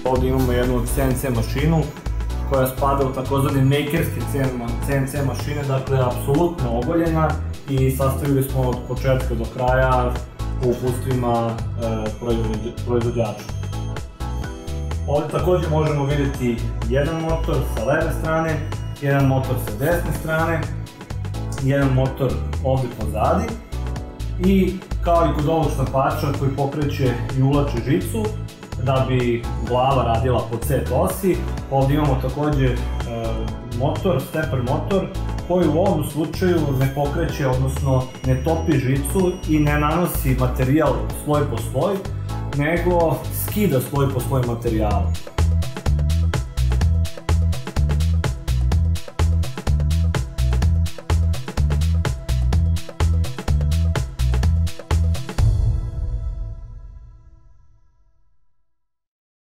Ovdje imamo jednu CNC mašinu koja spada u takozvani makerski CNC mašine, dakle apsolutno ogoljena i sastavili smo od početka do kraja po uputstvima proizvođača. Ovdje također možemo vidjeti jedan motor sa leve strane, jedan motor sa desne strane, jedan motor ovdje pozadi i kao i kod ovog štampača koji pokreće i uvlači žicu da bi glava radila po C osi, ovdje imamo također motor, stepper motor, koji u ovom slučaju ne pokreće, odnosno ne topi žicu i ne nanosi materijal sloj po sloj, nego skida sloj po sloj materijala.